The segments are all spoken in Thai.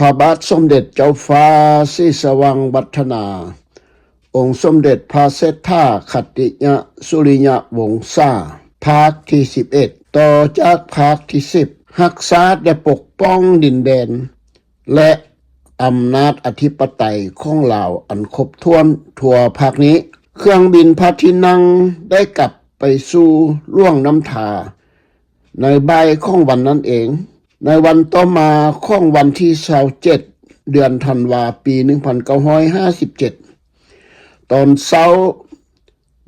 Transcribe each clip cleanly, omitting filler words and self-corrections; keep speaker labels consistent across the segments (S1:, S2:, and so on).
S1: ระบาทสมเด็จเจ้าฟ้าศรีสว่างวัฒนา องค์สมเด็จพระเศรษฐาขัตติยสุริยวงศาภาคที่11ต่อจากภาคที่10รักษาและปกป้องดินแดนและอำนาจอธิปไตยของลาวอันครบถ้วนทั่วภาคนี้เครื่องบินพระที่นั่งได้กลับไปสู่ล่วงน้ำทาในบ่ายของวันนั้นเองในวันต่อมาของวันที่27เดือนธันวาปี1957ตอนเช้า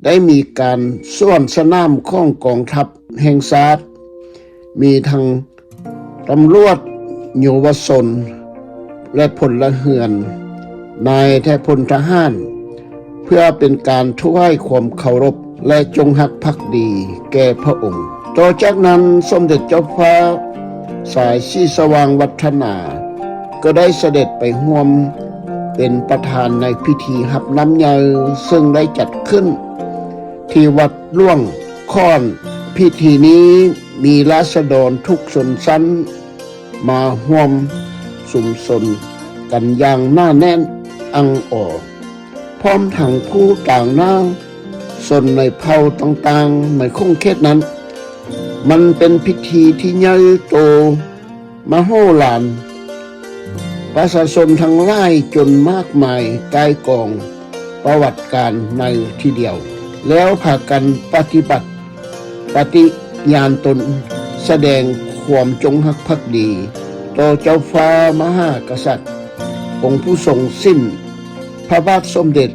S1: ได้มีการสวนสนามของกองทัพแห่งชาติมีทั้งตำรวจเยาวชนและพลเรือนนายแทพลทหารเพื่อเป็นการถวายความเคารพและจงรักภักดีแก่พระองค์ต่อจากนั้นสมเด็จเจ้าฟ้าสายศรีสว่างวัฒนาก็ได้เสด็จไปร่วมเป็นประธานในพิธีรับน้ำใหญ่ซึ่งได้จัดขึ้นที่วัดหลวงค่อนพิธีนี้มีราษฎรทุกชนชั้นมาร่วมสุมสนกันอย่างหน้าแน่นอังอ่อพร้อมทั้งผู้ต่างหน้าสนในเผ่าต่างๆในคงเขตนั้นมันเป็นพิธีที่ใหญ่โตมโหฬารประชาชนทั้งหลายจนมากมายกายกองประวัติการในทีเดียวแล้วพากันปฏิบัติปฏิญาณตนแสดงความจงรักภักดีต่อเจ้าฟ้ามหากษัตริย์องค์ผู้ทรงสิ้นพระบาทสมเด็จ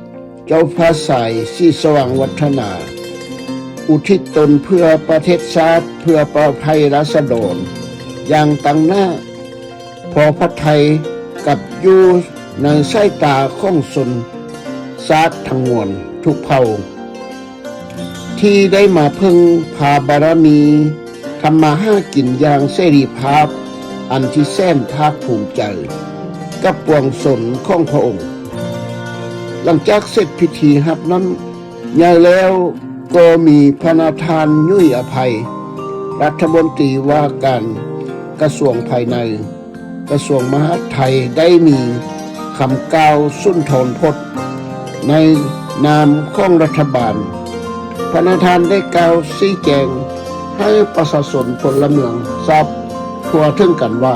S1: เจ้าฟ้าสายศรีสว่างวัฒนาอุทิศตนเพื่อประเทศชาติเพื่อปลอดภัยราษฎรอย่างตั้งหน้าพอพระไทยกับอยู่ในสายตาของชนชาติทั้งมวลทุกเผ่าที่ได้มาพึ่งพาบารมีทำมาหากินอย่างเสรีภาพอันที่แสนภาคภูมิใจกับปวงชนของพระองค์หลังจากเสร็จพิธีรับนั้นใหญ่แล้วก็มีพระนาทานยุ่ยอภัยรัฐมนตรีว่าการกระทรวงภายในกระทรวงมหาดไทยได้มีคำกล่าวสุนทรพจน์ในนามของรัฐบาลพระนาทานได้กล่าวชี้แจงให้ประชาชนพลเมืองทราบทั่วถึงกันว่า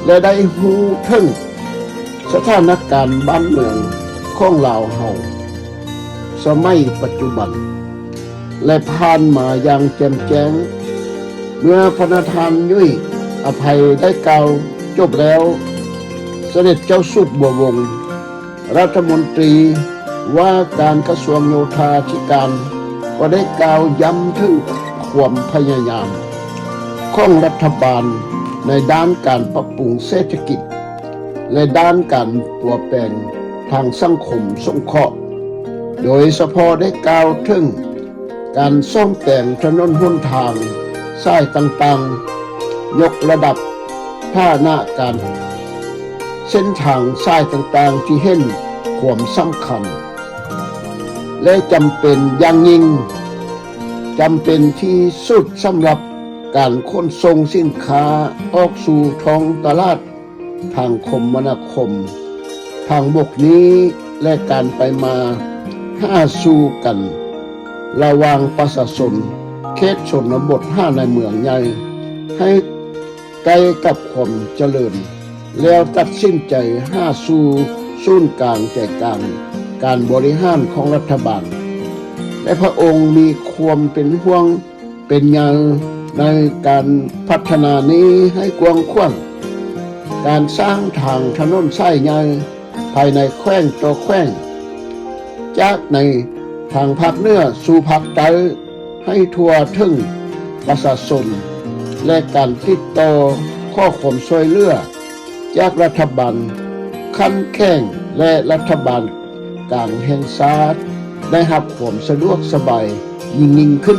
S1: และได้รู้ถึงสถานการณ์บ้านเมืองของลาวเฮาสมัยปัจจุบันและผ่านมาอย่างแจ่มแจ้งเมื่อพระนาทานยุ่ยอภัยได้กล่าวจบแล้วเสด็จเจ้าสุดบัววงศ์รัฐมนตรีว่าการกระทรวงโยธาธิการก็ได้กล่าวย้ำถึงความพยายามของรัฐบาลในด้านการปรับปรุงเศรษฐกิจและด้านการปรับแปลงทางสังคมสงเคราะห์โดยเฉพาะได้กล่าวถึงการซ่อมแต่งถนนหนทางสายต่างๆยกระดับฐานะการเส้นทางสายต่างๆที่เห็นความสำคัญและจำเป็นอย่างยิ่งจำเป็นที่สุดสำหรับการขนส่งสินค้าออกสู่ท้องตลาดทางคมนาคมทางบกนี้และการไปมาหาสู่กันระหว่างประชาชนเขตชนบท5ในเมืองใหญ่ให้ใกล้กับความเจริญแล้วตัดสินใจหาสู่ศูนย์กลางใจกลางการบริหารของรัฐบาลและพระองค์มีความเป็นห่วงเป็นใยในการพัฒนานี้ให้กว้างขวางการสร้างทางถนนสายใหญ่ภายในแขวงต่อแขวงจากในทางภาคเหนือสู่ภาคใต้ให้ทั่วถึงประชาชนและการติดต่อข้อความช่วยเหลือจากรัฐบาลขั้นแข้งและรัฐบาลกลางแห่งชาติได้รับความสะดวกสบายยิ่งขึ้น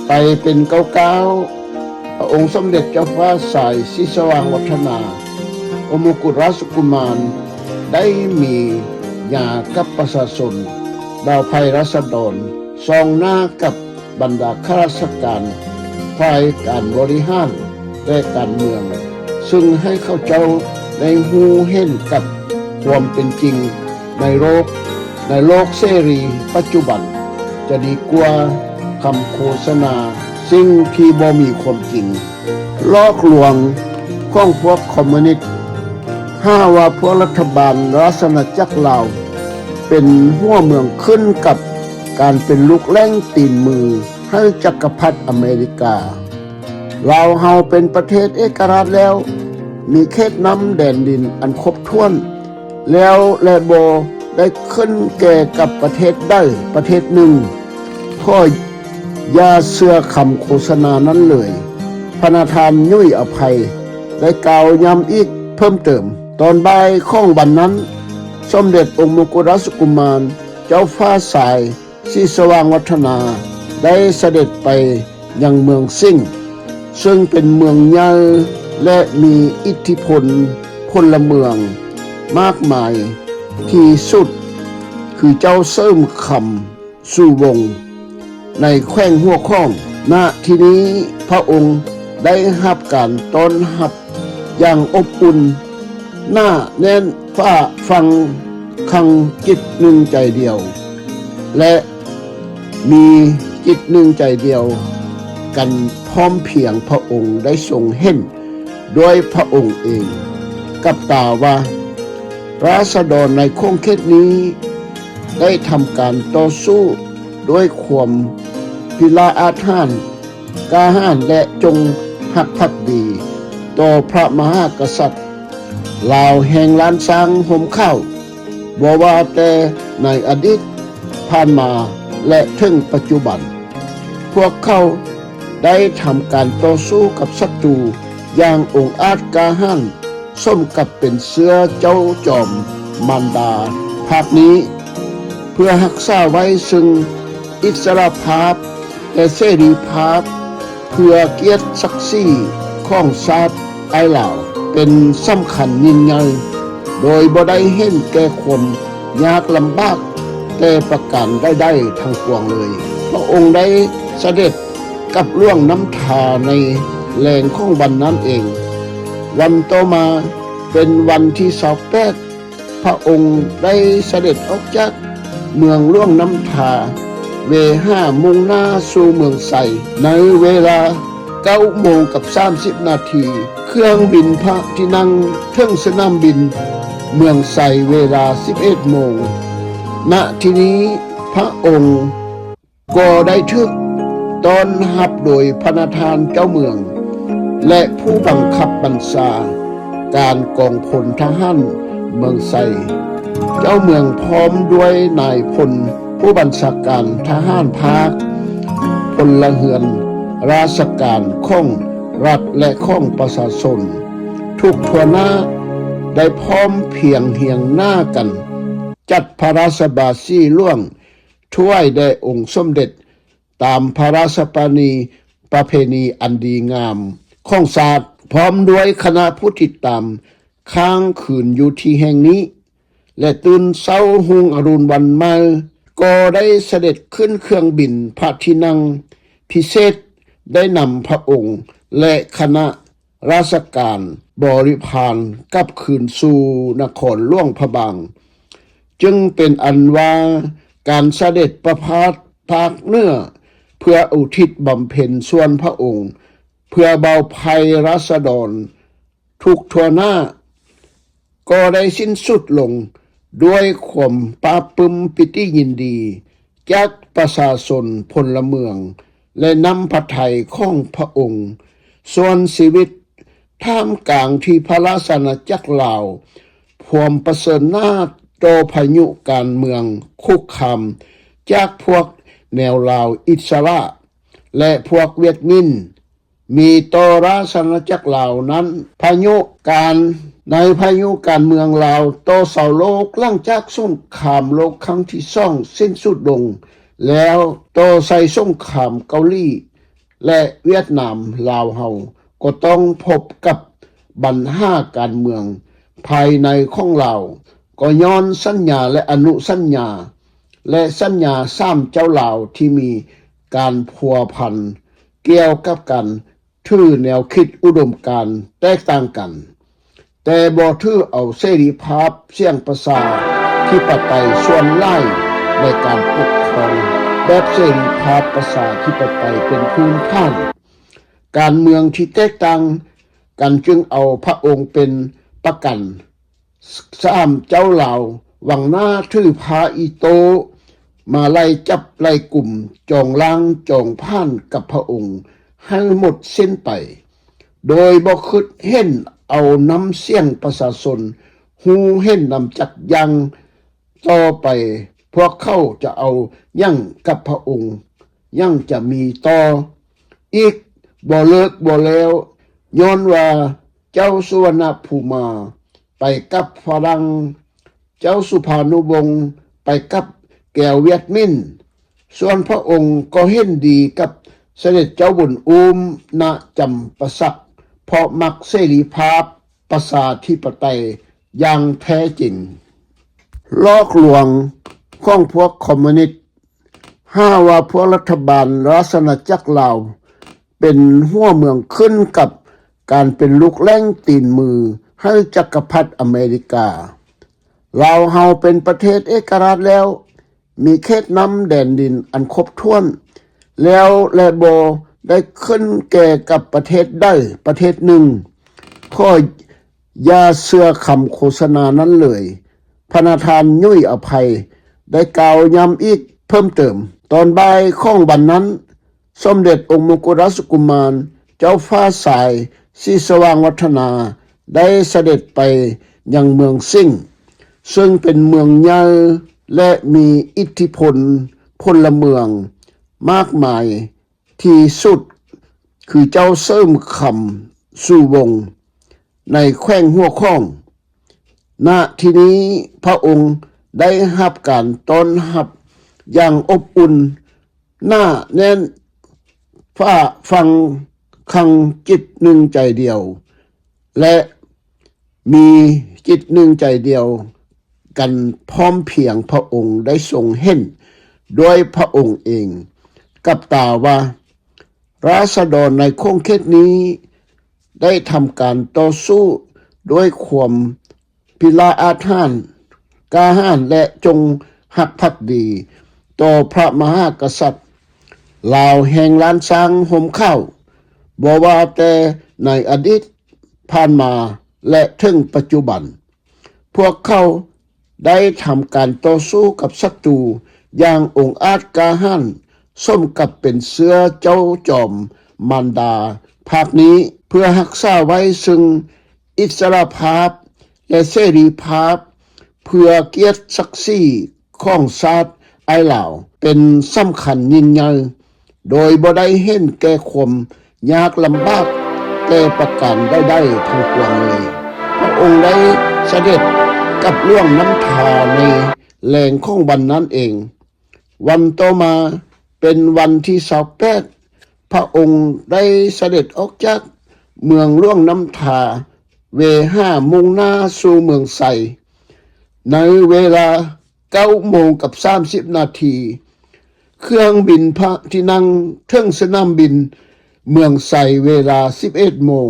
S1: ไปเป็นก้าวพระองค์สมเด็จเจ้าฟ้าสายศรีสว่างวัฒนาองค์มกุฎราชกุมารได้มีญากับประชาชนดาวภัยรัษฎรทรงหน้ากับบรรดาข้าราชการฝ่ายการบริหารและการเมืองซึ่งให้เข้าเจ้า ได้ฮู้เห็นกับความเป็นจริงในโลกเสรีปัจจุบันจะดีกว่าคำโฆษณาสิ่งที่บ่มีความจริงลอกลวงของพวกคอมมิวนิสต์ห้าว่าพวกรัฐบาลราชอาณาจักรลาวเป็นหัวเมืองขึ้นกับการเป็นลูกแล่งตีนมือให้จักรพรรดิอเมริกาลาวเฮาเป็นประเทศเอกราชแล้วมีเขตน้ำแดนดินอันครบถ้วนแล้วและบ่ได้ขึ้นแก่กับประเทศได้ประเทศหนึ่งข้อย่าเชื่อคำโฆษณานั้นเลยพระนาธานยุ่ยอภัยได้กล่าวย้ำอีกเพิ่มเติมตอนบ่ายของวันนั้นสมเด็จองค์มกุฎราชกุมารเจ้าฟ้าสายสีสว่างวัฒนาได้เสด็จไปยังเมืองซิ่งซึ่งเป็นเมืองใหญ่และมีอิทธิพลพลเมืองมากมายที่สุดคือเจ้าเสริมคำสู่วงในแขวงหัวข้องณที่นี้พระองค์ได้รับการต้อนรับอย่างอบอุ่นหน้าแน่นฟ้าฟังคังจิตหนึ่งใจเดียวและมีจิตหนึ่งใจเดียวกันพร้อมเพียงพระองค์ได้ทรงเห็นด้วยพระองค์เองกับตาว่าราษฎรในคงเขตนี้ได้ทำการต่อสู้ด้วยความพิลาอาถรรพ์กล้าหาญและจงหักภักดีต่อพระมหากษัตริย์ลาวแห่งล้านช้างห่มข้าวบ่ว่าแต่ในอดีตผ่านมาและถึงปัจจุบันพวกเขาได้ทำการต่อสู้กับศัตรูอย่างองอาจกล้าหาญสมกับเป็นเสือเจ้าจอมมารดาภาคนี้เพื่อรักษาไว้ซึ่งอิสรภาพและเสรีภาพเพื่อเกียรติศักดิ์ศรีของชาติไทยลาวเป็นสำคัญยิ่งใหญ่โดยบ่ได้เห็นแก่ความยากลำบากแต่ประการได้ทั้งปวงเลยพระองค์ได้เสด็จกับล่วงน้ำทาในแหล่งของวันนั้นเองวันต่อมาเป็นวันที่28พระองค์ได้เสด็จออกจากเมืองล่วงน้ำทาเว5มุ่งหน้าสู่เมืองไสในเวลา9:30 นาทีเครื่องบินพระที่นั่งถึงสนามบินเมืองไสเวลา 11 โมงณที่นี้พระองค์ก็ได้ถึกต้อนรับโดยพระนาธานเจ้าเมืองและผู้บังคับบัญชาการกองพลทหารเมืองไสเจ้าเมืองพร้อมด้วยนายพลผู้บัญชาการทหารภาคพลเรือนราชการของรัฐและของประชาชนทุกทั่วหน้าได้พร้อมเพียงเฮียงหน้ากันจัดพระราชบาชีล่วงถ้วยแด่องค์สมเด็จตามพระราชประเพณีอันดีงามของศาสตร์พร้อมด้วยคณะผู้ติดตามค้างคืนอยู่ที่แห่งนี้และตื่นเช้าหุงอรุณวันมาก็ได้เสด็จขึ้นเครื่องบินพระที่นั่งพิเศษได้นำพระองค์และคณะราชการบริพารกลับคืนสู่นครหลวงพระบางจึงเป็นอันว่าการเสด็จประพาสภาคเหนือเพื่ออุทิศบำเพ็ญส่วนพระองค์เพื่อเบาภัยราษฎรทุกทั่วหน้าก็ได้สิ้นสุดลงด้วยความปราบปลื้มปิติยินดีจากประชาชนพลเมืองและนำพระทัยของพระองค์ส่วนชีวิตท่ามกลางที่พระราชอาณาจักรลาวพวมประเสริฐหน้าต่อพายุการเมืองคุกคามจากพวกแนวลาวอิสระและพวกเวียดมินมีต่อราชอาณาจักรลาวนั้นพายุการเมืองลาวต่อเสาโลกหลังจากสงครามโลกครั้งที่2สิ้นสุดลงแล้วต่อใส่สงครามเกาหลีและเวียดนามลาวเฮาก็ต้องพบกับปัญหาการเมืองภายในของลาวก็ย้อนสัญญาและอนุสัญญาและสัญญา3เจ้าลาวที่มีการพัวพันเกี่ยวกับกันถือแนวคิดอุดมการณ์แตกต่างกัน แต่บ่ถือเอาเสรีภาพเสียงประชาธิปไตยส่วนหลายในการปกครองแบบเสรีภาพประชาธิปไตยเป็นพื้นฐานการเมืองที่แตกต่างกันจึงเอาพระองค์เป็นประกันสามเจ้าเหล่าหวังหน้าถือพาอีโตมาไล่จับไล่กลุ่มจองล้างจองผ่านกับพระองค์ให้หมดสิ้นไปโดยบ่คิดเห็นเอาน้ำเสียงประชาชนหูเห็นนำจักยังต่อไปพวกเขาจะเอายั่งกับพระองค์ยั่งจะมีต่ออีกบ่เลิกบ่แล้วย้อนว่าเจ้าสุวรรณภูมาไปกับฝรั่งเจ้าสุภานุวงศ์ไปกับแก้วเวียดมิ้นส่วนพระองค์ก็เห็นดีกับเสด็จเจ้าบุญอุ้มณจำปาสักเพราะมักเสรีภาพประชาธิปไตยอย่างแท้จริงลอกลวงของพวกคอมมิวนิสต์ห้าว่าพวกรัฐบาลราชอาณาจักรลาวเป็นหัวเมืองขึ้นกับการเป็นลูกแล่งตีนมือให้จักรพรรดิอเมริกาลาวเฮาเป็นประเทศเอกราชแล้วมีเขตน้ำแดนดินอันครบถ้วนแล้วและบ่ได้ขึ้นแก่กับประเทศได้ประเทศหนึ่งข้อย่าเชื่อคำโฆษณานั้นเลยพระนาธานยุ่ยอภัยได้กล่าวย้ำอีกเพิ่มเติมตอนบ่ายของวันนั้นสมเด็จองค์มกุฎราชกุมารเจ้าฟ้าสายศรีสว่างวัฒนาได้เสด็จไปยังเมืองซิ่งซึ่งเป็นเมืองใหญ่และมีอิทธิพลพลเมืองมากมายที่สุดคือเจ้าเสริมคำสู่วงศ์ในแขวงหัวข้องณที่นี้พระองค์ได้รับการต้อนรับอย่างอบอุ่นหน้าแน่นฝ้าฟังคังจิตหนึ่งใจเดียวและมีจิตหนึ่งใจเดียวกันพร้อมเพียงพระองค์ได้ทรงเห็นด้วยพระองค์เองกับตาว่าราษฎรในคงเขตนี้ได้ทำการต่อสู้ด้วยความพิลาอาถรรพ์กล้าหาญและจงหักภักดีต่อพระมหากษัตริย์ลาวแห่งล้านช้างห่มข้าวบ่ว่าแต่ในอดีตผ่านมาและถึงปัจจุบันพวกเขาได้ทำการต่อสู้กับศัตรูอย่างองอาจกล้าหาญสมกับเป็นเสือเจ้าจอมมารดาภาคนี้เพื่อรักษาไว้ซึ่งอิสรภาพและเสรีภาพเพื่อเกียรติศักดิ์ศรีของชาติไอลาวเป็นสำคัญยิ่งใหญ่โดยบ่ได้เห็นแก่ความยากลำบากแก่ประการใดๆทั้งปวงเลยพระองค์ได้เสด็จกับล่วงน้ำทาในแหล่งของวันนั้นเองวันต่อมาเป็นวันที่28พระองค์ได้เสด็จออกจากเมืองล่วงน้ำทาเว5มุ่งหน้าสู่เมืองไสในเวลา9:30 นาทีเครื่องบินพระที่นั่งถึงสนามบินเมืองไสเวลา 11 โมง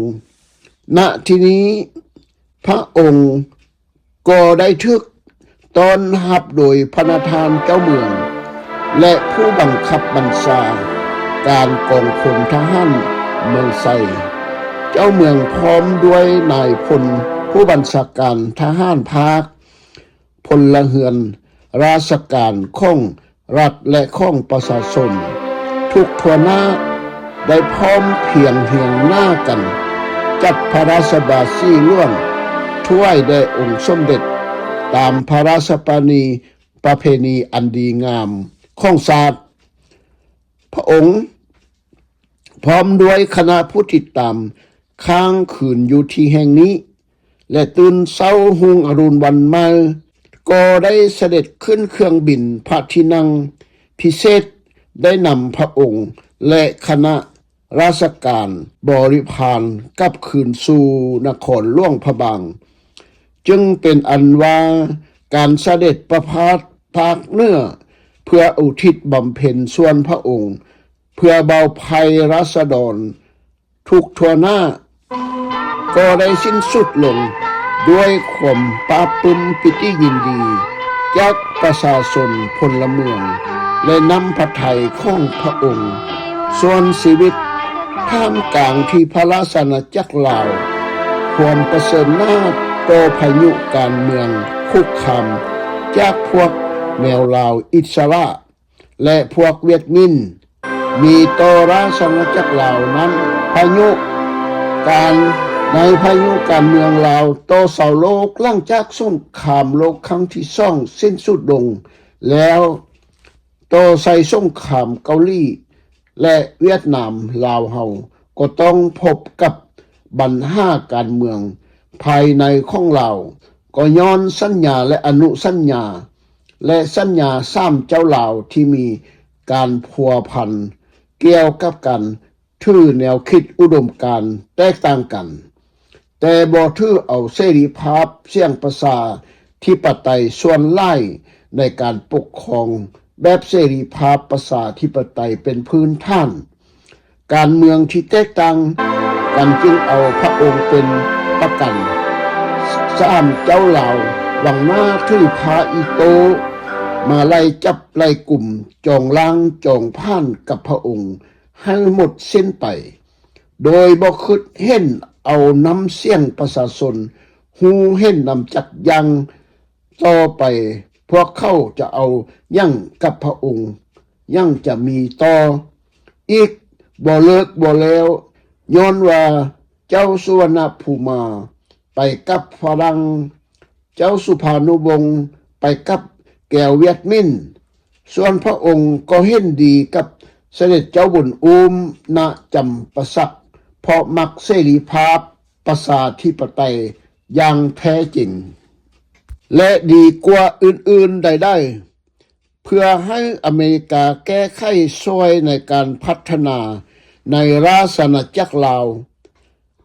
S1: ณที่นี้พระองค์ก็ได้ทึกต้อนรับโดยพระนาธานเจ้าเมืองและผู้บังคับบัญชาการกองพลทหารเมืองไสเจ้าเมืองพร้อมด้วยนายพลผู้บัญชาการทหารภาคพลเรือนราชการของรัฐและของประชาชนทุกทั่วหน้าได้พร้อมเพียงเฮียงหน้ากันจัดพระราชบาชีร่วมถ้วยแด่องค์สมเด็จตามพระราชประเพณีอันดีงามของชาติพระองค์พร้อมด้วยคณะผู้ติดตามค้างคืนอยู่ที่แห่งนี้และตื่นเช้าหุงอรุณวันมาก็ได้เสด็จขึ้นเครื่องบินพระที่นั่งพิเศษได้นำพระองค์และคณะราชการบริพารกลับคืนสู่นครหลวงพระบางจึงเป็นอันว่าการเสด็จประพาสภาคเหนือเพื่ออุทิศบำเพ็ญส่วนพระองค์เพื่อเบาภัยราษฎรทุกทั่วหน้าก็ได้สิ้นสุดลง ด้วยความปราบปลื้มปิติยินดีจากประชาชนพลเมืองและนำพระทัยของพระองค์ส่วนชีวิตท่ามกลางที่พระราชอาณาจักรลาวความประเสริฐหน้าต่อพายุการเมืองคุกคามจากพวกแนวลาวอิสระและพวกเวียดมินมีต่อราชอาณาจักรลาวนั้นพายุการเมืองลาวต่อเสาโลกหลังจากสงครามโลกครั้งที่สองสิ้นสุดลงแล้วต่อใส่สงครามเกาหลีและเวียดนามลาวเฮาก็ต้องพบกับปัญหาการเมืองภายในของลาวก็ย้อนสัญญาและอนุสัญญาและสัญญา3เจ้าลาวที่มีการพัวพันเกี่ยวกับกันถือแนวคิดอุดมการณ์แตกต่างกันแต่บ่ถือเอาเสรีภาพเสียงประชาธิปไตยส่วนหลายในการปกครองแบบเสรีภาพประชาธิปไตยเป็นพื้นฐานการเมืองที่แตกต่างกันจึงเอาพระองค์เป็นประกัน3เจ้าลาวหวังหน้าถือพาอีโตมาไล่จับไล่กลุ่มจองล้างจองผ่านกับพระองค์ให้หมดสิ้นไปโดยบ่คิดเห็นเอาน้ำเสียงประชาชนหูเห็นนำจักยังต่อไปพวกเขาจะเอายั่งกับพระองค์ยั่งจะมีต่ออีกบ่เลิกบ่แล้วย้อนว่าเจ้าสุวรรณภูมิไปกับฝรั่งเจ้าสุภานุวงศ์ไปกับแก้วเวียดมินส่วนพระองค์ก็เห็นดีกับเสด็จเจ้าบุญอูมณจำปาสักเพราะมักเสรีภาพประชาธิปไตยอย่างแท้จริงและดีกว่าอื่นๆใดๆเพื่อให้อเมริกาแก้ไขช่วยในการพัฒนาในราชอาณาจักรลาว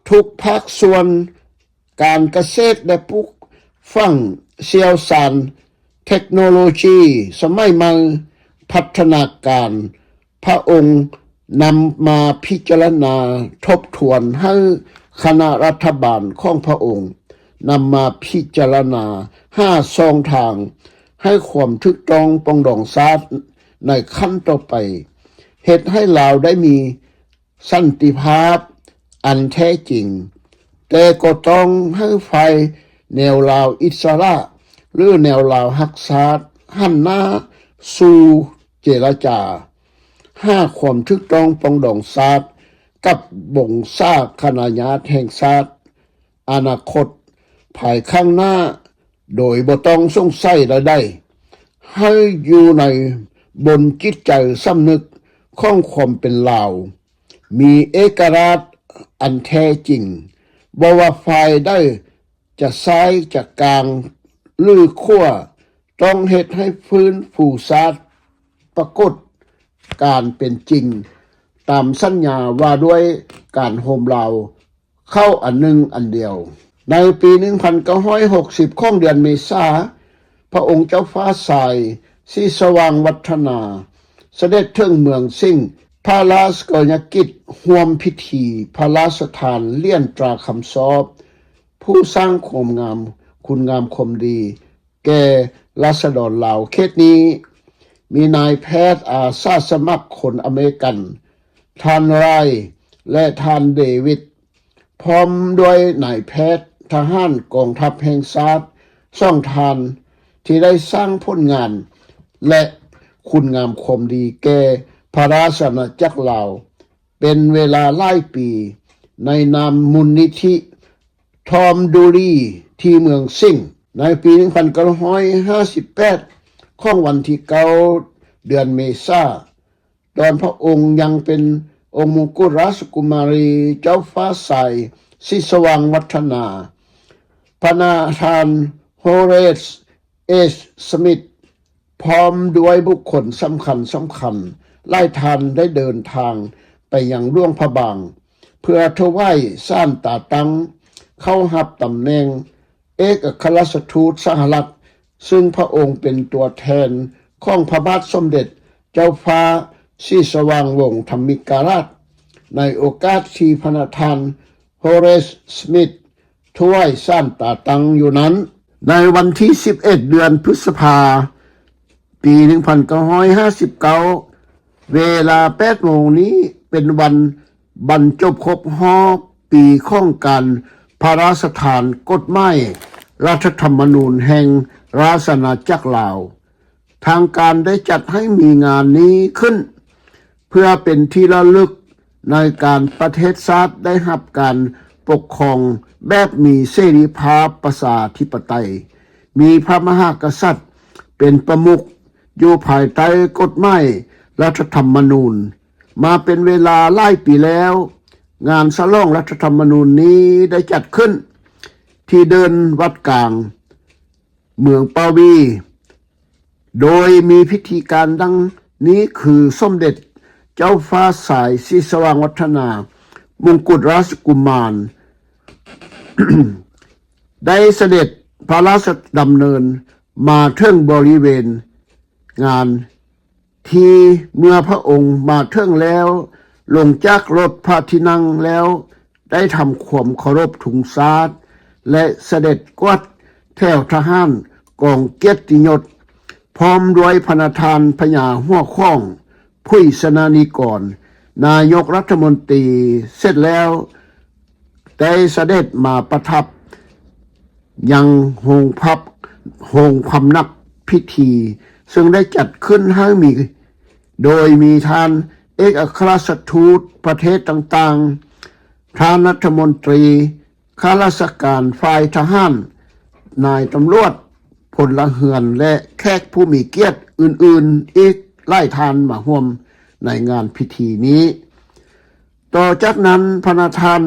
S1: ทุกภาคส่วนการเกษตรและปลูกฝังเชี่ยวชาญเทคโนโลยีสมัยใหม่พัฒนาการพระองค์นำมาพิจารณาทบทวนให้คณะรัฐบาลของพระองค์นำมาพิจารณา5ช่องทางให้ความถูกต้องปรองดองชาติในขั้นต่อไปเฮ็ดให้ลาวได้มีสันติภาพอันแท้จริงแต่ก็ต้องให้ฝ่ายแนวลาวอิสระหรือแนวลาวรักษาหันหน้าสู่เจรจาความถูกต้องปรองดองชาติกับบงชาคณะญาติแห่งชาติอนาคตภายข้างหน้าโดยบ่ต้องสงสัยใดๆให้อยู่ในบนจิตใจสำนึกของความเป็นลาวมีเอกราชอันแท้จริงบ่ว่าฝ่ายใดจะซ้ายจะกลางหรือขั้วต้องเฮ็ดให้ฟื้นฟูชาติปรากฏการเป็นจริงตามสัญญาว่าด้วยการโฮมลาวเข้าอันหนึ่งอันเดียวในปี 1960 ของเดือนเมษาพระองค์เจ้าฟ้าสายศรีสว่างวัฒนาเสด็จถึงเมืองสิงห์พระราชกรณียกิจร่วมพิธีพระราชทานเลี่ยนตราคำสอบผู้สร้างความงามคุณงามความดีแก่ราษฎรลาวเขตนี้มีนายแพทย์อาสาสมัครคนอเมริกันท่านไรและท่านเดวิดพร้อมด้วยนายแพทย์ทหารกองทัพแห่งชาติส่องทานที่ได้สร้างผลงานและคุณงามความดีแก่พระราชอาณาจักรลาวเป็นเวลาหลายปีในนามมูลนิธิทอมดูรีที่เมืองสิงห์ในปี 1958 ของวันที่9 เดือนเมษาตอนพระองค์ยังเป็นองค์มกุฎราชกุมารีเจ้าฟ้าใสศรีสว่างวัฒนาพระนาธานโฮเรสเอชสมิธพร้อมด้วยบุคคลสำคัญหลายท่านได้เดินทางไปยังหลวงพระบางเพื่อถวายซ่านตาตังเข้ารับตำแหน่งเอกอัครราชทูตสหรัฐซึ่งพระองค์เป็นตัวแทนของพระบาทสมเด็จเจ้าฟ้าศรีสว่างวงศ์ธรรมิการาชในโอกาสที่พระนาธานโฮเรสสมิธ ถ้วยซ่านตาตังอยู่นั้นในวันที่11เดือนพฤษภาปี1959เวลา8 โมงนี้เป็นวันบรรจบครบรอบปีของการพระราชทานกฎหมายรัฐธรรมนูญแห่งราชอาณาจักรลาวทางการได้จัดให้มีงานนี้ขึ้นเพื่อเป็นที่ระลึกในการประเทศชาติได้รับการปกครองแบบมีเสรีภาพประชาธิปไตยมีพระมหากษัตริย์เป็นประมุขอยู่ภายใต้กฎหมายรัฐธรรมนูญมาเป็นเวลาหลายปีแล้วงานฉลองรัฐธรรมนูญนี้ได้จัดขึ้นที่เดินวัดกลางเมืองปาวีโดยมีพิธีการดังนี้คือสมเด็จเจ้าฟ้าสายศรีสว่างวัฒนามงกุฎราชกุมาร ได้เสด็จพระราชดำเนินมาถึงบริเวณงานที่เมื่อพระองค์มาถึงแล้วลงจากรถพระที่นั่งแล้วได้ทำความเคารพถุงซาดและเสด็จกวดแถวทหารกองเกียรติยศพร้อมด้วยพระทานพญาหัวข้องผู้สนานิกรนายกรัฐมนตรีเสร็จแล้วได้เสด็จมาประทับยังโรงพำนักพิธีซึ่งได้จัดขึ้นให้มีโดยมีท่านเอกอัครราชทูตประเทศต่างๆท่านรัฐมนตรีข้าราชการฝ่ายทหารนายตำรวจพลเรือนและแขกผู้มีเกียรติอื่นๆอีกหลายท่านมาร่วมในงานพิธีนี้ต่อจากนั้นพระธาน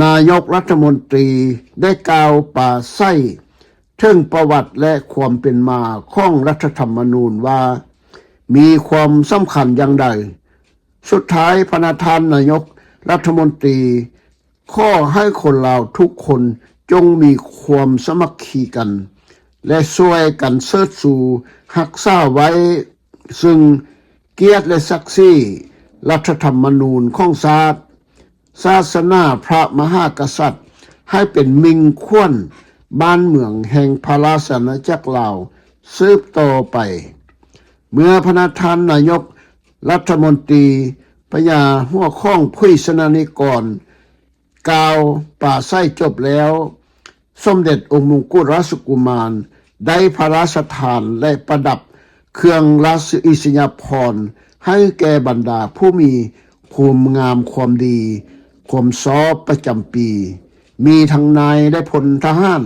S1: นายกรัฐมนตรีได้กล่าวปราศรัยถึงประวัติและความเป็นมาของรัฐธรรมนูญว่ามีความสำคัญอย่างใดสุดท้ายพระธานนายกรัฐมนตรีข้อให้คนลาวทุกคนจงมีความสามัคคีกันและช่วยกันเชิดชูรักษาไว้ซึ่งเกียรติและศักดิ์ศรีรัฐธรรมนูญของชาติศาสนาพระมหากษัตริย์ให้เป็นมิ่งขวัญบ้านเมืองแห่งพระราชอาณาจักรลาวสืบต่อไปเมื่อพระธานนายกรัฐมนตรีพญาหัวข้องผู้สนานิกรกล่าวปราศรัยจบแล้วสมเด็จองค์มงกุฎราชกุมารได้พระราชทานและประดับเครื่องราชอิสริยาภรณ์ให้แก่บรรดาผู้มีความงามความดีความชอบประจำปีมีทั้งนายและพลทหาร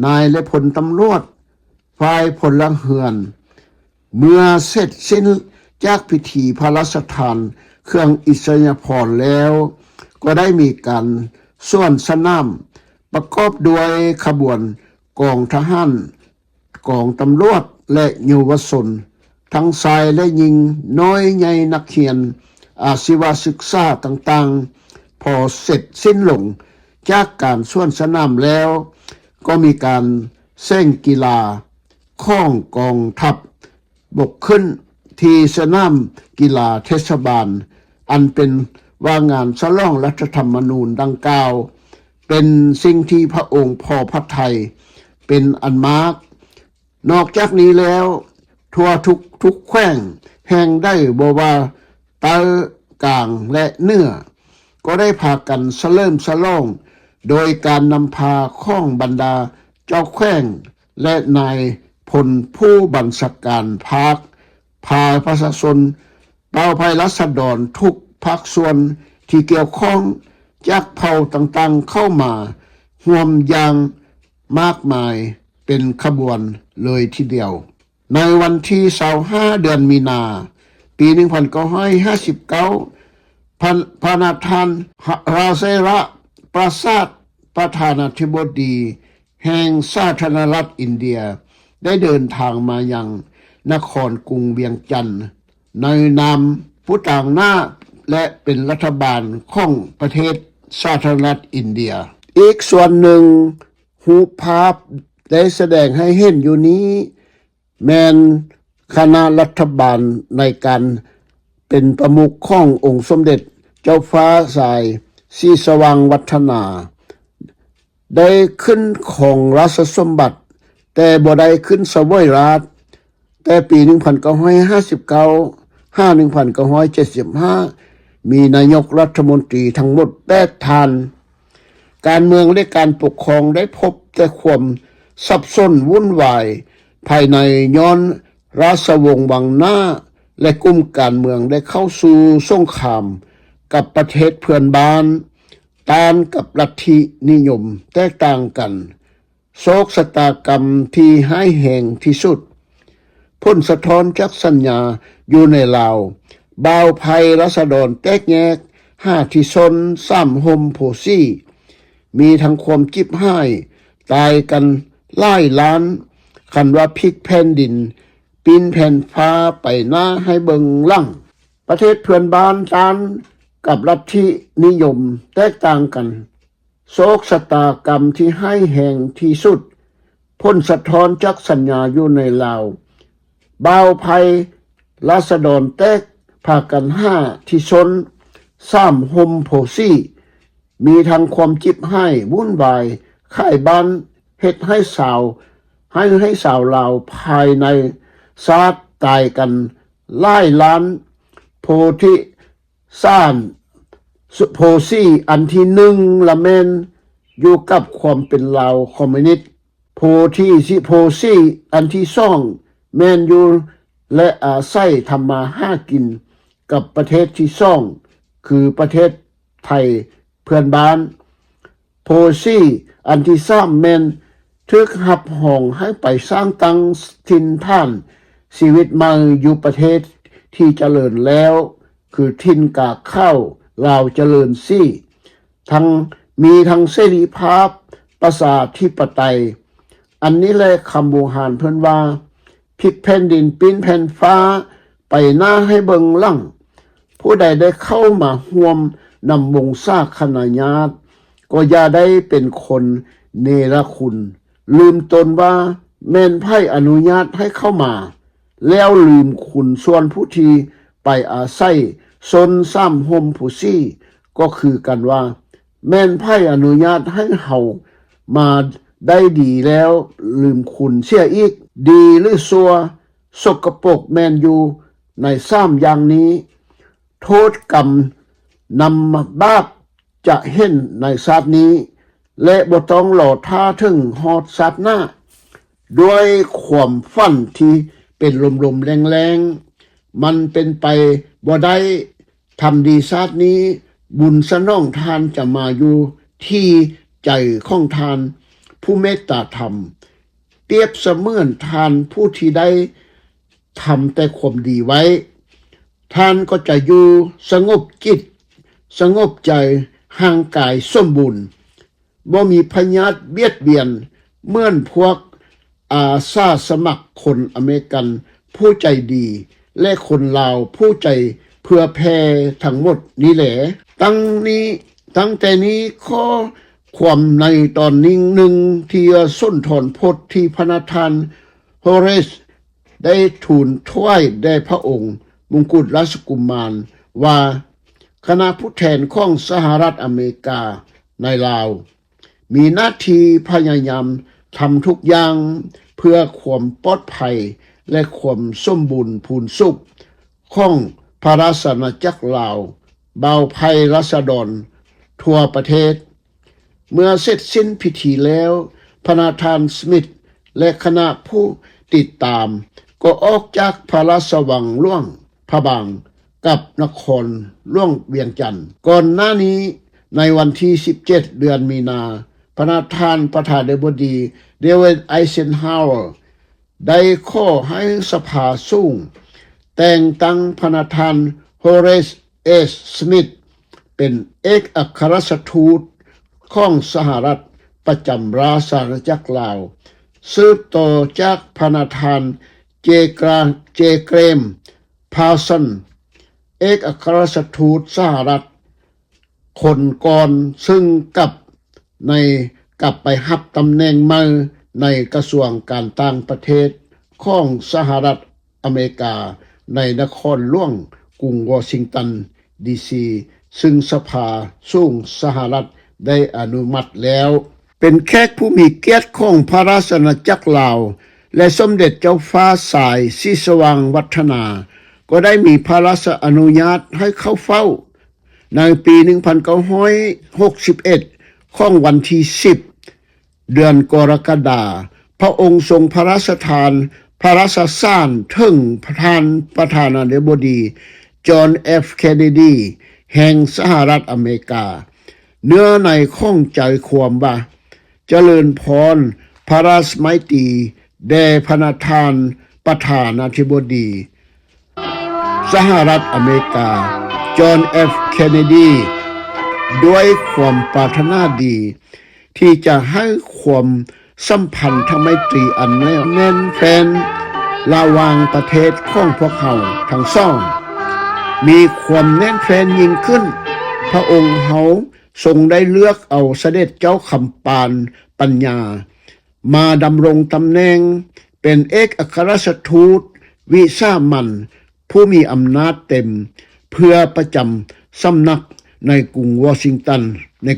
S1: นายและพลตำรวจฝ่ายพลเรือนเมื่อเสร็จสิ้นจากพิธีพระราชทานเครื่องอิสริยาภรณ์แล้วก็ได้มีการส่วนสนามประกอบด้วยขบวนกองทหารกองตำรวจและเยาวชนทั้งชายและหญิงน้อยใหญ่นักเรียนอาชีวศึกษาต่างๆพอเสร็จสิ้นลงจากการส่วนสนามแล้วก็มีการแข่งกีฬาข้องกองทัพบกขึ้นที่สนามกีฬาเทศบาลอันเป็นว่างานฉลองรัฐธรรมนูญดังกล่าวเป็นสิ่งที่พระองค์พอพระทัยเป็นอันมากนอกจากนี้แล้วทั่วทุกแขวงแห่งได้บ่ว่าใต้กลางและเหนือก็ได้พากันเฉลิมฉลองโดยการนำพาข้องบรรดาเจ้าแขวงและนายพลผู้บัญชาการภาคพาประชาชนเผ่าภัยรัษฎรทุกภาคส่วนที่เกี่ยวข้องจากเผ่าต่างๆเข้ามาร่วมอย่างมากมายเป็นขบวนเลยทีเดียวในวันที่25เดือนมีนาปี1959พระนาธานราเซระปราศาสประธานาธิบดีแห่งสาธารณรัฐอินเดียได้เดินทางมายังนครกรุงเวียงจันทร์ในนามผู้ต่างหน้าและเป็นรัฐบาลของประเทศสาธารณรัฐอินเดียอีกส่วนหนึ่งรูปภาพได้แสดงให้เห็นอยู่นี้แม้นคณะรัฐบาลในการเป็นประมุขขององค์สมเด็จเจ้าฟ้าสายศรีสว่างวัฒนา ได้ขึ้นของราชสมบัติแต่บ่ได้ขึ้นเสวยราชแต่ปี1959 1975มีนายกรัฐมนตรีทั้งหมด8ท่านการเมืองและการปกครองได้พบแต่ความสับสนวุ่นวายภายในย้อนราชวงศ์วังหน้าและกลุ่มการเมืองได้เข้าสู่สงครามกับประเทศเพื่อนบ้านต้านกับลัทธินิยมแตกต่างกันโศกชะตากรรมที่ห้ายแห่งที่สุดพ้นสะท้อนจากสัญญาอยู่ในลาวบ่าวภัยรัษฎรแตกแยก5ที่ซน3ห่มโพซี่มีทั้งความจิบห้ายตายกันหลายล้านคันว่าพลิกแผ่นดินปีนแผ่นฟ้าไปหน้าให้เบิงลั่งประเทศเพื่อนบ้านต้านกับลัทธินิยมแตกต่างกันโศกชะตากรรมที่ให้แห่งที่สุดพ้นสะท้อนจากสัญญาอยู่ในลาวบ่าวภัยราษฎรแตกพากัน5ที่ชน3ห่มโพซี่มีทั้งความจิบให้วุ่นวายค่ายบ้านเฮ็ดให้สาวลาวภายในซาดตายกันหลายล้านโพธิซ่านโพซี่อันที่1ละแม่นอยู่กับความเป็นลาวคอมมิวนิสต์โพซี่อันที่2แม่นอยู่และอาศัยทำมาหากินกับประเทศที่2คือประเทศไทยเพื่อนบ้านโพซี่อันที่3แม่นทึกหับห้องให้ไปสร้างตั้งถิ่นฐานชีวิตใหม่อยู่ประเทศที่เจริญแล้วคือถิ่นกาข้าวลาวเจริญซี่มีทั้งเสรีภาพประชาธิปไตยอันนี้แหละคำโบราณเพิ่นว่าพลิกแผ่นดินปีนแผ่นฟ้าไปหน้าให้เบิงลั่งผู้ใดได้เข้ามาร่วมนำวงศาคณาญาติก็อย่าได้เป็นคนเนรคุณลืมตนว่าแม่นไพ่อนุญาตให้เข้ามาแล้วลืมคุณส่วนผู้ที่ไปอาศัยซนซ้ำห่มผู้ซี่ก็คือกันว่าแม่นไพ่อนุญาตให้เฮามาได้ดีแล้วลืมคุณเสียอีกดีหรือซัวสกปรกแม่นอยู่ใน3อย่างนี้โทษกรรมนำบาปจะเห็นในชาตินี้และบ่ต้องรอท่าถึงฮอดชาติหน้าด้วยความฝันที่เป็นลมๆแรงๆมันเป็นไปบ่ได้ทำดีชาตินี้บุญสนองทานจะมาอยู่ที่ใจของทานผู้เมตตาธรรมเปรียบเสมือนทานผู้ที่ได้ทำแต่ความดีไว้ท่านก็จะอยู่สงบจิตสงบใจห่างกายสมบูรณ์บ่มีพยาธิเบียดเบียนเหมือนพวกอาสาสมัครคนอเมริกันผู้ใจดีและคนลาวผู้ใจเพื่อแผ่ทั้งหมดนี้แหละตั้งแต่นี้ข้อความในตอนนิ่งหนึ่งที่สุนทรพจน์ที่พระนาธานโฮเรสได้ทูลถวายแด่พระองค์มงกุฎราชกุมารว่าคณะผู้แทนของสหรัฐอเมริกาในลาวมีหน้าที่พยายามทำทุกอย่างเพื่อความปลอดภัยและความสมบูรณ์พูนสุขของพระราชอาณาจักรลาวบ่าวภัยราษฎรทั่วประเทศเมื่อเสร็จสิ้นพิธีแล้วพระนาธานสมิธและคณะผู้ติดตามก็ออกจากพระราชวังหลวงพระบางกับนครหลวงเวียงจันทน์ก่อนหน้านี้ในวันที่17เดือนมีนาพระนาธานบดีเดวิดไอเซนฮาวเวอร์ได้ขอให้สภาสูงแต่งตั้งพระนาธานโฮเรสเอสสมิธเป็นเอกอัครราชทูตของสหรัฐประจำราชอาณาจักรลาวสืบต่อจากพระนาธานเจเกรมพาวสันเอกอัครราชทูตสหรัฐคนก่อนซึ่งกลับไปรับตำแหน่งใหม่ในกระทรวงการต่างประเทศของสหรัฐอเมริกาในนครหลวงกรุงวอชิงตันดีซีซึ่งสภาสูงสหรัฐได้อนุมัติแล้ว เป็นแขกผู้มีเกียรติของพระราชอาณาจักรลาวและสมเด็จเจ้าฟ้าสายศรีสว่างวัฒนาก็ได้มีพระราชอนุญาตให้เข้าเฝ้าในปี 1961 ของวันที่ 10 เดือนกรกฎาคมพระองค์ทรงพระราชทานพระราชทานถึงประธานาธิบดีจอห์น F. เคนเนดีแห่งสหรัฐอเมริกาเนื้อในข้องใจความว่าเจริญพรพระราชมัยตรีแด่พระประธานาธิบดีสหรัฐอเมริกาจอห์น F. เคนเนดีด้วยความปรารถนาดีที่จะให้ความสัมพันธไมตรีอันแน่นแฟ้นระหว่างประเทศของพวกเขาทั้งสองมีความแน่นแฟ้นยิ่งขึ้นพระองค์เขาทรงได้เลือกเอาเสด็จเจ้าคำปานปัญญามาดำรงตำแหน่งเป็นเอกอัครราชทูตวิสามันผู้มีอำนาจเต็มเพื่อประจำสำนักในกรุงวอชิงตันใน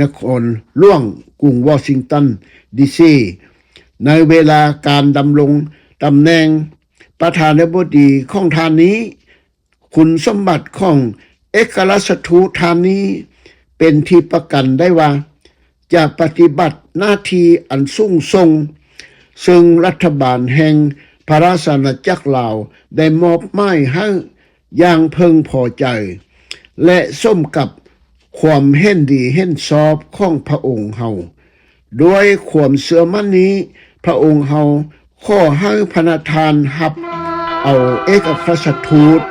S1: นครหลวงกรุงวอชิงตันดีซีในเวลาการดำรงตำแหน่งประธานาธิบดีของท่านนี้คุณสมบัติของเอกอัครราชทูตท่านนี้เป็นที่ประกันได้ว่าจะปฏิบัติหน้าที่อันสูงส่งซึ่งรัฐบาลแห่งพระราชอาณาจักรลาวได้มอบหมายให้อย่างเพึงพอใจและสมกับความเห็นดีเห็นชอบของพระองค์เฮาด้วยความเชื่อมั่นนี้พระองค์เฮาขอให้พระประธานรับเอาเอกอัครราชทูต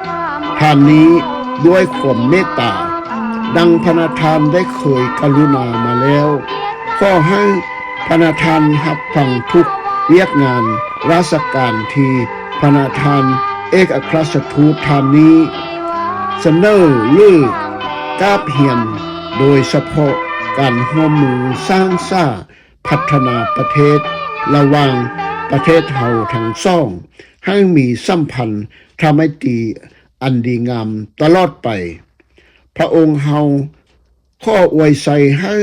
S1: ท่านนี้ด้วยความเมตตาดังพระประธานได้เคยกรุณามาแล้วขอให้พระประธานรับฟังทุกเวียกงานราชการที่พระประธานเอกอัครราชทูตท่านนี้เสนอหรือกราบเหียนโดยเฉพาะการร่วมมือสร้างพัฒนาประเทศระหว่างประเทศเฮาทั้งสองให้มีสัมพันธ์ทำให้ตีอันดีงามตลอดไปพระองค์เฮาขออวยใส่ให้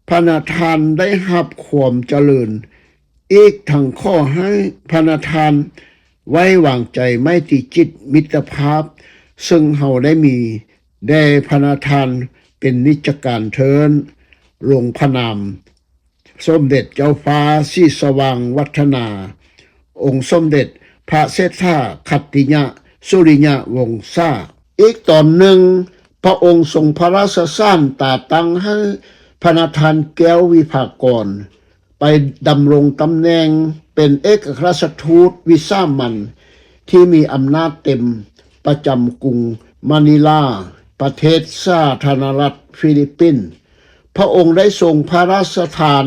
S1: พระประธานได้รับความเจริญอีกทั้งข้อให้พระประธานไว้วางใจไม่ติจิตมิตรภาพซึ่งเฮาได้มีแด่พระประธานเป็นนิจการเทินลงพระนามสมเด็จเจ้าฟ้าศรีสว่างวัฒนาองค์สมเด็จพระเศรษฐาคัตติยะสุริยะวงศาอีกตอนหนึ่งพระองค์ทรงพระราชทานตาตั้งให้พระประธานแก้ววิภากรไปดำรงตำแหน่งเป็นเอกอัครราชทูตวิสามันที่มีอำนาจเต็มประจำกรุงมะนิลาประเทศสาธารณรัฐฟิลิปปินส์พระองค์ได้ทรงพระราชทาน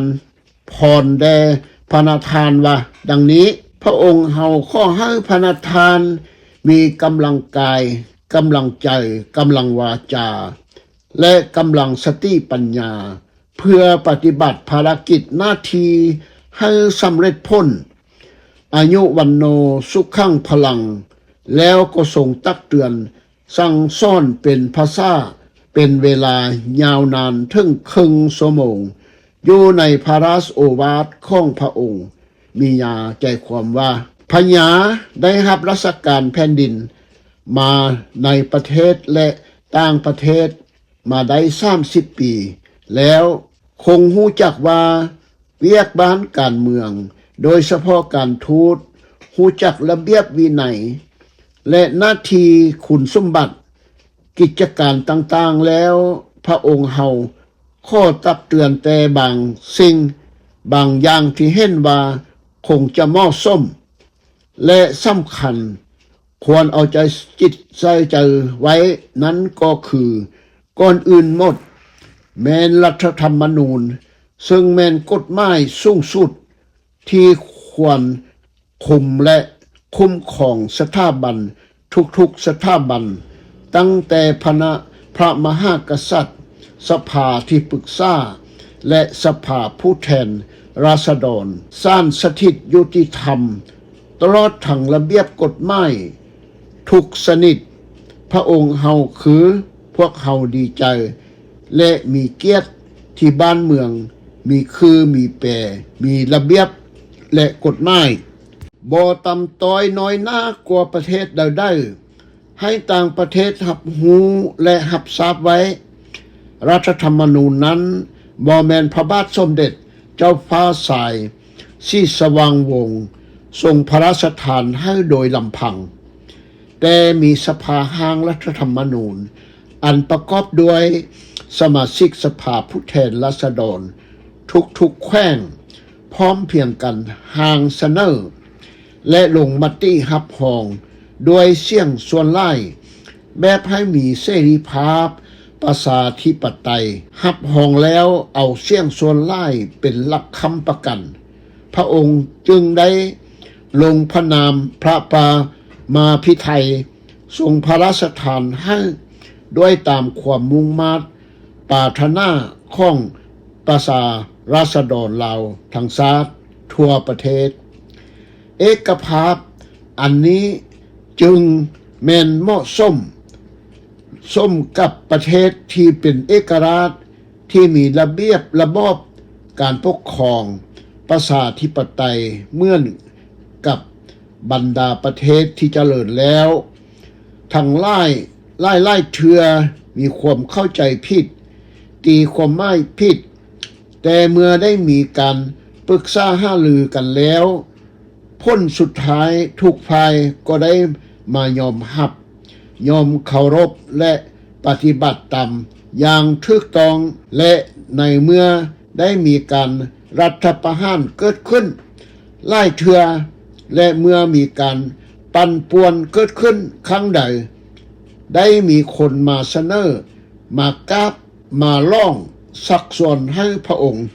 S1: พรแด่พระประธานว่าดังนี้พระองค์เฮาขอให้พระประธานมีกำลังกายกำลังใจกำลังวาจาและกำลังสติปัญญาเพื่อปฏิบัติภารกิจหน้าที่ให้สำเร็จพ้นอายุวันโนสุขังพลังแล้วก็ทรงตักเตือนสั่งสอนเป็นภาษาเป็นเวลายาวนานถึงครึ่งชั่วโมงอยู่ในพระราชโอวาทของพระองค์มียาใจความว่าพญาได้รับราชการแผ่นดินมาในประเทศและต่างประเทศมาได้30 ปีแล้วคงรู้จักว่าเวียกบ้านการเมืองโดยเฉพาะการทูตรู้จักระเบียบวินัยและหน้าที่คุณสมบัติกิจการต่างๆแล้วพระองค์เฮาข้อตักเตือนแต่บางสิ่งบางอย่างที่เห็นว่าคงจะเหมาะสมและสำคัญควรเอาใจจิตใส่ใจไว้นั้นก็คือก่อนอื่นหมดแม้นรัฐธรรมนูญซึ่งแม้นกฎหมายสูงสุดที่ควรคุมและคุ้มครองสถาบันทุกๆสถาบันตั้งแต่พระมหากษัตริย์สภาที่ปรึกษาและสภาผู้แทนราษฎรศาลสถิตยุติธรรมตลอดทั้งระเบียบกฎหมายทุกชนิดพระองค์เฮาคือพวกเฮาดีใจและมีเกียรติที่บ้านเมือง มีคือมีแปรมีระเบียบและกฎหมายบ่ต่ำต้อยน้อยหน้ากว่าประเทศใดๆให้ต่างประเทศรับรู้และรับทราบไว้ รัฐธรรมนูญนั้นบ่แม่นพระบาทสมเด็จเจ้าฟ้าสายสีสว่างวงศ์ทรงพระราชทานให้โดยลำพัง แต่มีสภาห้างรัฐธรรมนูญอันประกอบด้วยสมาชิกสภาผู้แทนราษฎรทุกๆแขวงพร้อมเพียงกันห่างเสนอและลงมติรับรองด้วยเสียงส่วนหลายแบบให้มีเสรีภาพประชาธิปไตยรับรองแล้วเอาเสียงส่วนหลายเป็นหลักค้ำประกันพระองค์จึงได้ลงพระนามพระปามาภิไธยทรงพระราชทานให้ด้วยตามความมุ่งมา่ปรารถนาของประชาราษฎรลาวทั้งชาติทั่วประเทศเอกภาพอันนี้จึงแม่นเหมาะสมกับประเทศที่เป็นเอกราชที่มีระเบียบระบอบการปกครองประชาธิปไตยเหมือนกับบรรดาประเทศที่เจริญแล้วทั้งหลายเทื่อมีความเข้าใจผิดตีความหมายผิดแต่เมื่อได้มีการปรึกษาหารือกันแล้วผลสุดท้ายทุกฝ่ายก็ได้มายอมรับยอมเคารพและปฏิบัติตามอย่างถูกต้องและในเมื่อได้มีการรัฐประหารเกิดขึ้นหลายเทื่อและเมื่อมีการปั่นป่วนเกิดขึ้นครั้งใดได้มีคนมาเสนอมากราบมาร้องสักส่วนให้พระองค์